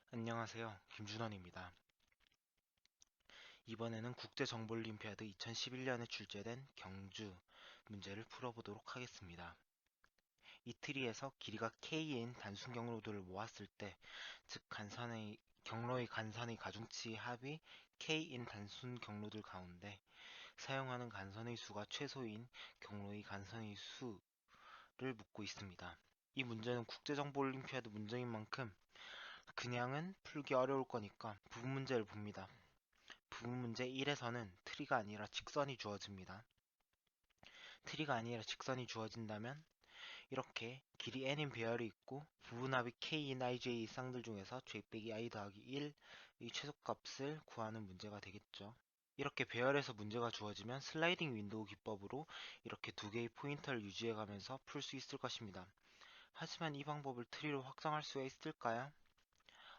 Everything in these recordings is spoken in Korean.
안녕하세요. 김준원입니다. 이번에는 국제정보올림피아드 2011년에 출제된 경주 문제를 풀어보도록 하겠습니다. 이 트리에서 길이가 k인 단순 경로들을 모았을 때, 즉 경로의 간선의 가중치 합이 k인 단순 경로들 가운데 사용하는 간선의 수가 최소인 경로의 간선의 수를 묻고 있습니다. 이 문제는 국제정보올림피아드 문제인 만큼 그냥은 풀기 어려울 거니까 부분 문제를 봅니다. 부분 문제 1에서는 트리가 아니라 직선이 주어집니다. 트리가 아니라 직선이 주어진다면 이렇게 길이 n인 배열이 있고 부분합이 k인 ij 쌍들 중에서 j 빼기 i 더하기 1의 최소값을 구하는 문제가 되겠죠. 이렇게 배열에서 문제가 주어지면 슬라이딩 윈도우 기법으로 이렇게 두 개의 포인터를 유지해가면서 풀 수 있을 것입니다. 하지만 이 방법을 트리로 확장할 수가 있을까요?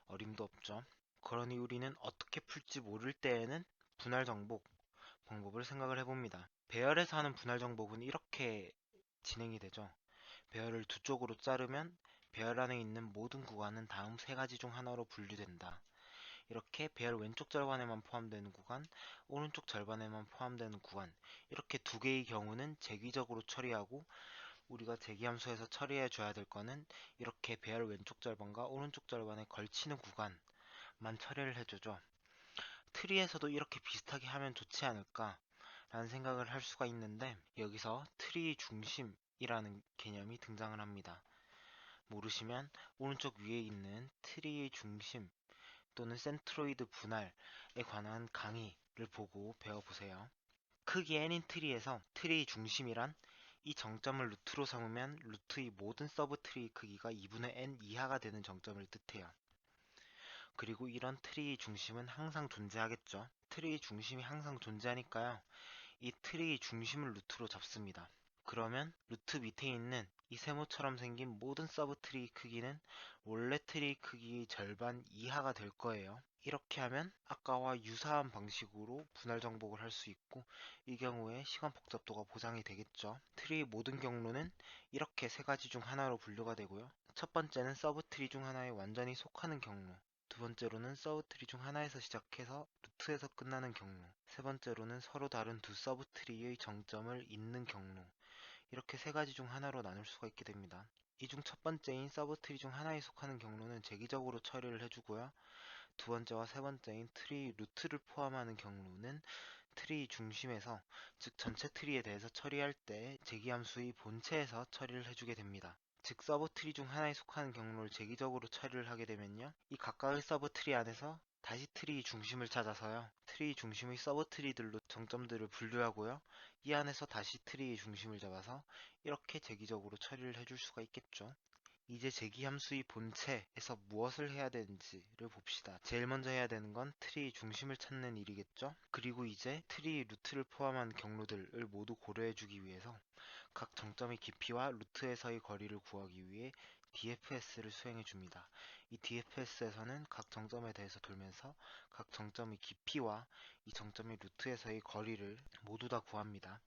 어림도 없죠. 그러니 우리는 어떻게 풀지 모를 때에는 분할 정복 방법을 생각을 해봅니다. 배열에서 하는 분할 정복은 이렇게 진행이 되죠. 배열을 두 쪽으로 자르면 배열 안에 있는 모든 구간은 다음 세 가지 중 하나로 분류된다. 이렇게 배열 왼쪽 절반에만 포함되는 구간, 오른쪽 절반에만 포함되는 구간, 이렇게 두 개의 경우는 재기적으로 처리하고 우리가 재기함수에서 처리해 줘야 될 거는 이렇게 배열 왼쪽 절반과 오른쪽 절반에 걸치는 구간만 처리를 해주죠. 트리에서도 이렇게 비슷하게 하면 좋지 않을까 라는 생각을 할 수가 있는데, 여기서 트리 중심이라는 개념이 등장을 합니다. 모르시면 오른쪽 위에 있는 트리의 중심 또는 센트로이드 분할에 관한 강의를 보고 배워보세요. 크기 n인 트리에서 트리의 중심이란 이 정점을 루트로 삼으면 루트의 모든 서브 트리의 크기가 2분의 n 이하가 되는 정점을 뜻해요. 그리고 이런 트리의 중심은 항상 존재하겠죠. 트리의 중심이 항상 존재하니까요. 이 트리의 중심을 루트로 잡습니다. 그러면 루트 밑에 있는 이 세모처럼 생긴 모든 서브 트리 크기는 원래 트리 크기의 절반 이하가 될 거예요. 이렇게 하면 아까와 유사한 방식으로 분할 정복을 할 수 있고, 이 경우에 시간 복잡도가 보장이 되겠죠. 트리의 모든 경로는 이렇게 세 가지 중 하나로 분류가 되고요. 첫 번째는 서브 트리 중 하나에 완전히 속하는 경로, 두 번째로는 서브트리 중 하나에서 시작해서 루트에서 끝나는 경로, 세 번째로는 서로 다른 두 서브트리의 정점을 잇는 경로, 이렇게 세 가지 중 하나로 나눌 수가 있게 됩니다. 이 중 첫 번째인 서브트리 중 하나에 속하는 경로는 재기적으로 처리를 해주고요. 두 번째와 세 번째인 트리 루트를 포함하는 경로는 트리 중심에서, 즉 전체 트리에 대해서 처리할 때 재기함수의 본체에서 처리를 해주게 됩니다. 즉 서브 트리 중 하나에 속하는 경로를 재기적으로 처리를 하게 되면요, 이 각각의 서브 트리 안에서 다시 트리 중심을 찾아서요, 트리 중심의 서브 트리들로 정점들을 분류하고요, 이 안에서 다시 트리의 중심을 잡아서 이렇게 재기적으로 처리를 해줄 수가 있겠죠. 이제 재기함수의 본체에서 무엇을 해야 되는지를 봅시다. 제일 먼저 해야 되는 건 트리의 중심을 찾는 일이겠죠. 그리고 이제 트리의 루트를 포함한 경로들을 모두 고려해주기 위해서 각 정점의 깊이와 루트에서의 거리를 구하기 위해 DFS를 수행해 줍니다. 이 DFS에서는 각 정점에 대해서 돌면서 각 정점의 깊이와 이 정점의 루트에서의 거리를 모두 다 구합니다.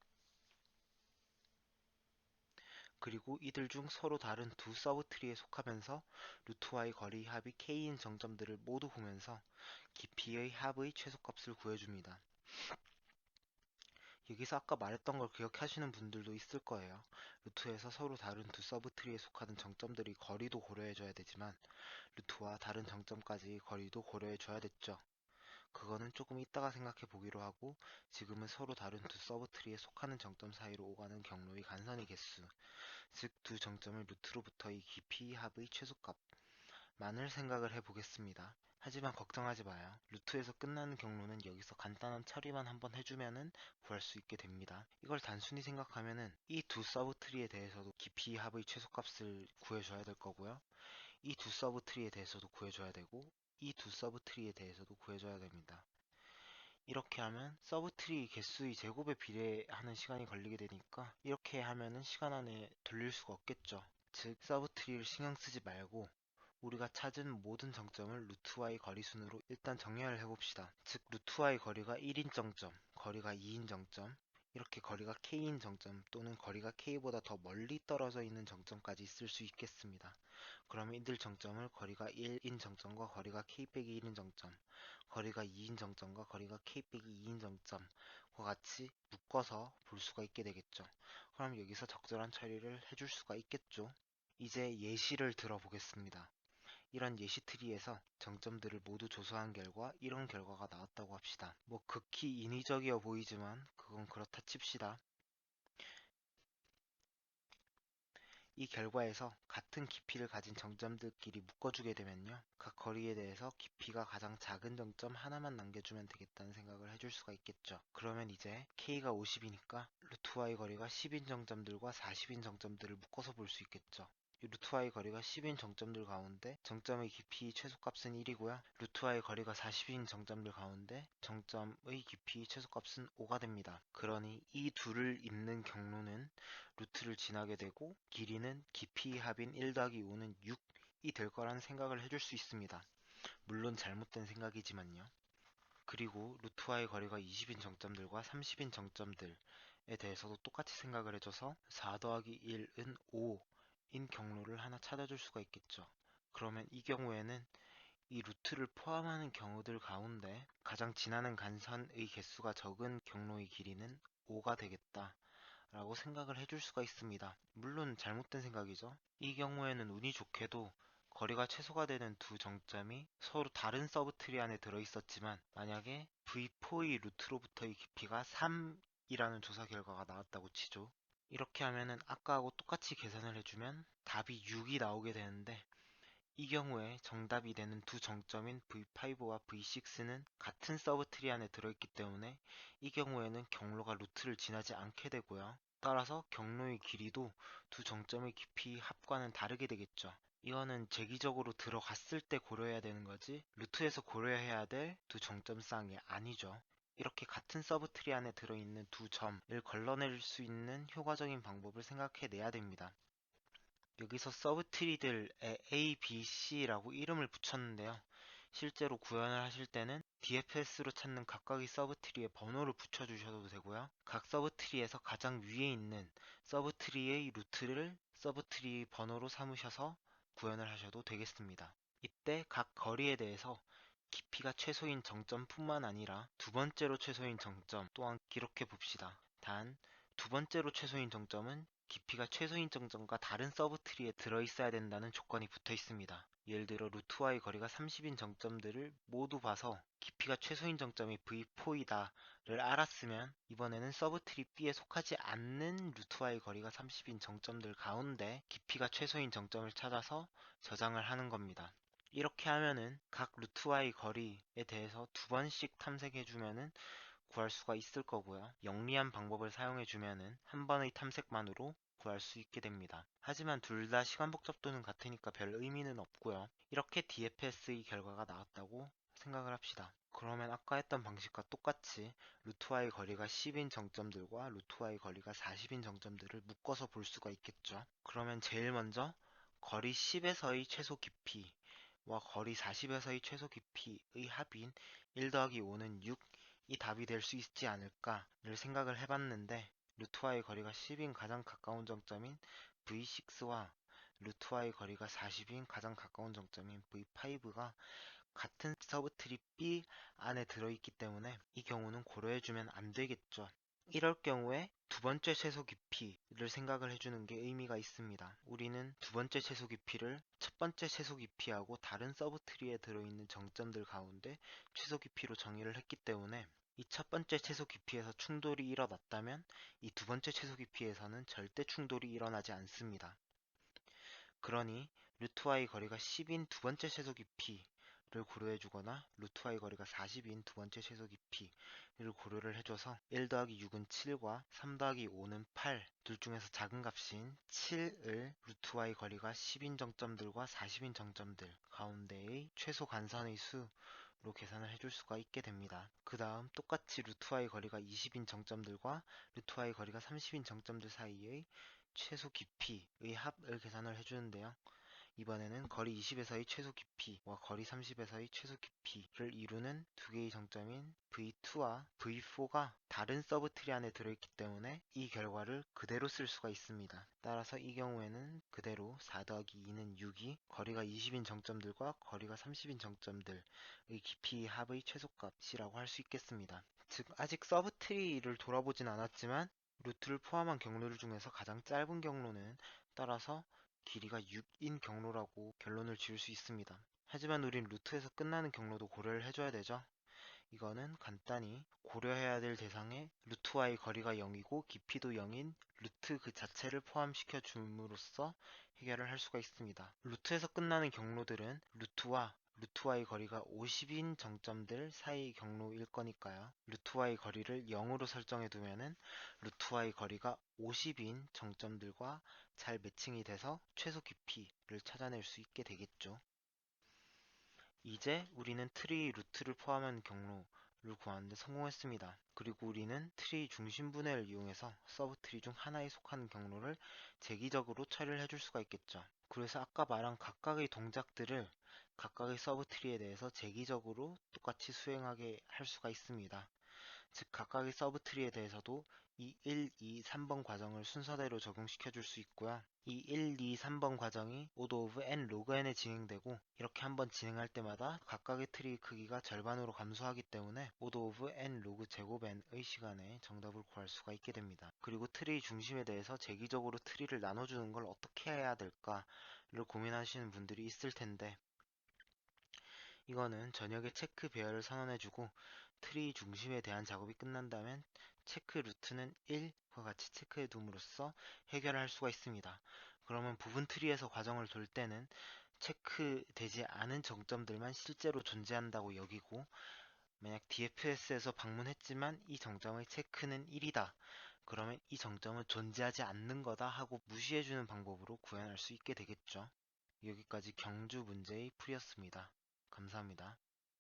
그리고 이들 중 서로 다른 두 서브트리에 속하면서 루트와의 거리 합이 k인 정점들을 모두 보면서 깊이의 합의 최소값을 구해줍니다. 여기서 아까 말했던 걸 기억하시는 분들도 있을 거예요. 루트에서 서로 다른 두 서브트리에 속하는 정점들의 거리도 고려해줘야 되지만 루트와 다른 정점까지의 거리도 고려해줘야 됐죠. 그거는 조금 이따가 생각해 보기로 하고, 지금은 서로 다른 두 서브트리에 속하는 정점 사이로 오가는 경로의 간선의 개수, 즉 두 정점을 루트로부터의 깊이 합의 최소값만을 생각을 해보겠습니다. 하지만 걱정하지 마요. 루트에서 끝나는 경로는 여기서 간단한 처리만 한번 해주면은 구할 수 있게 됩니다. 이걸 단순히 생각하면은 이 두 서브트리에 대해서도 깊이 합의 최소값을 구해줘야 될 거고요. 이 두 서브트리에 대해서도 구해줘야 되고, 이 두 서브트리에 대해서도 구해줘야 됩니다. 이렇게 하면 서브트리 개수의 제곱에 비례하는 시간이 걸리게 되니까 이렇게 하면은 시간 안에 돌릴 수가 없겠죠. 즉 서브트리를 신경 쓰지 말고 우리가 찾은 모든 정점을 루트와의 거리 순으로 일단 정렬을 해봅시다. 즉 루트와의 거리가 1인 정점, 거리가 2인 정점, 이렇게 거리가 k인 정점 또는 거리가 k보다 더 멀리 떨어져 있는 정점까지 있을 수 있겠습니다. 그러면 이들 정점을 거리가 1인 정점과 거리가 k 빼기 1인 정점, 거리가 2인 정점과 거리가 k 빼기 2인 정점과 같이 묶어서 볼 수가 있게 되겠죠. 그럼 여기서 적절한 처리를 해줄 수가 있겠죠. 이제 예시를 들어보겠습니다. 이런 예시 트리에서 정점들을 모두 조사한 결과 이런 결과가 나왔다고 합시다. 뭐 극히 인위적이어 보이지만 그건 그렇다 칩시다. 이 결과에서 같은 깊이를 가진 정점들끼리 묶어주게 되면요. 각 거리에 대해서 깊이가 가장 작은 정점 하나만 남겨주면 되겠다는 생각을 해줄 수가 있겠죠. 그러면 이제 K가 50이니까 루트 Y 거리가 10인 정점들과 40인 정점들을 묶어서 볼 수 있겠죠. 이 루트 y 거리가 10인 정점들 가운데 정점의 깊이 최소값은 1이고요. 루트 y 거리가 40인 정점들 가운데 정점의 깊이 최소값은 5가 됩니다. 그러니 이 둘을 잇는 경로는 루트를 지나게 되고 길이는 깊이 합인 1 더하기 5는 6이 될 거라는 생각을 해줄 수 있습니다. 물론 잘못된 생각이지만요. 그리고 루트 y 거리가 20인 정점들과 30인 정점들에 대해서도 똑같이 생각을 해줘서 4 더하기 1은 5인 경로를 하나 찾아줄 수가 있겠죠. 그러면 이 경우에는 이 루트를 포함하는 경우들 가운데 가장 지나는 간선의 개수가 적은 경로의 길이는 5가 되겠다 라고 생각을 해줄 수가 있습니다. 물론 잘못된 생각이죠. 이 경우에는 운이 좋게도 거리가 최소가 되는 두 정점이 서로 다른 서브트리 안에 들어있었지만 만약에 V4의 루트로부터의 깊이가 3이라는 조사 결과가 나왔다고 치죠. 이렇게 하면은 아까하고 똑같이 계산을 해주면 답이 6이 나오게 되는데 이 경우에 정답이 되는 두 정점인 V5와 V6는 같은 서브트리 안에 들어있기 때문에 이 경우에는 경로가 루트를 지나지 않게 되고요. 따라서 경로의 길이도 두 정점의 깊이 합과는 다르게 되겠죠. 이거는 재기적으로 들어갔을 때 고려해야 되는 거지 루트에서 고려해야 될 두 정점 쌍이 아니죠. 이렇게 같은 서브트리 안에 들어있는 두 점을 걸러낼 수 있는 효과적인 방법을 생각해내야 됩니다. 여기서 서브트리들에 A, B, C라고 이름을 붙였는데요. 실제로 구현을 하실 때는 DFS로 찾는 각각의 서브트리에 번호를 붙여주셔도 되고요. 각 서브트리에서 가장 위에 있는 서브트리의 루트를 서브트리 번호로 삼으셔서 구현을 하셔도 되겠습니다. 이때 각 거리에 대해서 깊이가 최소인 정점뿐만 아니라 두 번째로 최소인 정점 또한 기록해 봅시다. 단, 두 번째로 최소인 정점은 깊이가 최소인 정점과 다른 서브트리에 들어있어야 된다는 조건이 붙어 있습니다. 예를 들어 루트와의 거리가 30인 정점들을 모두 봐서 깊이가 최소인 정점이 V4이다를 알았으면 이번에는 서브트리 B에 속하지 않는 루트와의 거리가 30인 정점들 가운데 깊이가 최소인 정점을 찾아서 저장을 하는 겁니다. 이렇게 하면은 각 루트와의 거리에 대해서 두 번씩 탐색해주면은 구할 수가 있을 거고요. 영리한 방법을 사용해주면은 한 번의 탐색만으로 구할 수 있게 됩니다. 하지만 둘 다 시간 복잡도는 같으니까 별 의미는 없고요. 이렇게 DFS의 결과가 나왔다고 생각을 합시다. 그러면 아까 했던 방식과 똑같이 루트와의 거리가 10인 정점들과 루트와의 거리가 40인 정점들을 묶어서 볼 수가 있겠죠. 그러면 제일 먼저 거리 10에서의 최소 깊이 와 거리 40에서의 최소 깊이의 합인 1 더하기 5는 6이 답이 될 수 있지 않을까를 생각을 해봤는데 루트와의 거리가 10인 가장 가까운 정점인 V6와 루트와의 거리가 40인 가장 가까운 정점인 V5가 같은 서브트리 B 안에 들어있기 때문에 이 경우는 고려해주면 안 되겠죠. 이럴 경우에 두 번째 최소 깊이를 생각을 해주는 게 의미가 있습니다. 우리는 두 번째 최소 깊이를 첫 번째 최소 깊이하고 다른 서브트리에 들어있는 정점들 가운데 최소 깊이로 정의를 했기 때문에 이 첫 번째 최소 깊이에서 충돌이 일어났다면 이 두 번째 최소 깊이에서는 절대 충돌이 일어나지 않습니다. 그러니 루트와의 거리가 10인 두 번째 최소 깊이를 고려해주거나 루트와의 거리가 40인 두 번째 최소 깊이를 고려를 해줘서 1 더하기 6은 7과 3 더하기 5는 8 둘 중에서 작은 값인 7을 루트와의 거리가 10인 정점들과 40인 정점들 가운데의 최소 간선의 수로 계산을 해줄 수가 있게 됩니다. 그 다음 똑같이 루트와의 거리가 20인 정점들과 루트와의 거리가 30인 정점들 사이의 최소 깊이의 합을 계산을 해주는데요. 이번에는 거리 20에서의 최소 깊이와 거리 30에서의 최소 깊이를 이루는 두 개의 정점인 V2와 V4가 다른 서브트리 안에 들어있기 때문에 이 결과를 그대로 쓸 수가 있습니다. 따라서 이 경우에는 그대로 4 더하기 2는 6이 거리가 20인 정점들과 거리가 30인 정점들의 깊이 합의 최소값이라고 할 수 있겠습니다. 즉 아직 서브트리를 돌아보진 않았지만 루트를 포함한 경로들 중에서 가장 짧은 경로는 따라서 길이가 6인 경로라고 결론을 지을 수 있습니다. 하지만 우린 루트에서 끝나는 경로도 고려를 해줘야 되죠. 이거는 간단히 고려해야 될 대상에 루트와의 거리가 0이고 깊이도 0인 루트 그 자체를 포함시켜 줌으로써 해결을 할 수가 있습니다. 루트에서 끝나는 경로들은 루트와의 거리가 50인 정점들 사이의 경로일 거니까요. 루트와의 거리를 0으로 설정해 두면은 루트와의 거리가 50인 정점들과 잘 매칭이 돼서 최소 깊이를 찾아낼 수 있게 되겠죠. 이제 우리는 트리 루트를 포함한 경로를 구하는데 성공했습니다. 그리고 우리는 트리 중심분해를 이용해서 서브트리 중 하나에 속하는 경로를 재기적으로 처리를 해줄 수가 있겠죠. 그래서 아까 말한 각각의 동작들을 각각의 서브트리에 대해서 재기적으로 똑같이 수행하게 할 수가 있습니다. 즉 각각의 서브트리에 대해서도 이 1, 2, 3번 과정을 순서대로 적용시켜 줄 수 있고요. 이 1, 2, 3번 과정이 order of n log n에 진행되고 이렇게 한번 진행할 때마다 각각의 트리 크기가 절반으로 감소하기 때문에 order of n log 제곱 n의 시간에 정답을 구할 수가 있게 됩니다. 그리고 트리 중심에 대해서 재기적으로 트리를 나눠주는 걸 어떻게 해야 될까를 고민하시는 분들이 있을 텐데 이거는 저녁에 체크 배열을 선언해주고 트리 중심에 대한 작업이 끝난다면 체크 루트는 1과 같이 체크해 둠으로써 해결할 수가 있습니다. 그러면 부분 트리에서 과정을 돌 때는 체크되지 않은 정점들만 실제로 존재한다고 여기고 만약 DFS에서 방문했지만 이 정점의 체크는 1이다. 그러면 이 정점은 존재하지 않는 거다 하고 무시해주는 방법으로 구현할 수 있게 되겠죠. 여기까지 경주 문제의 풀이였습니다. 감사합니다.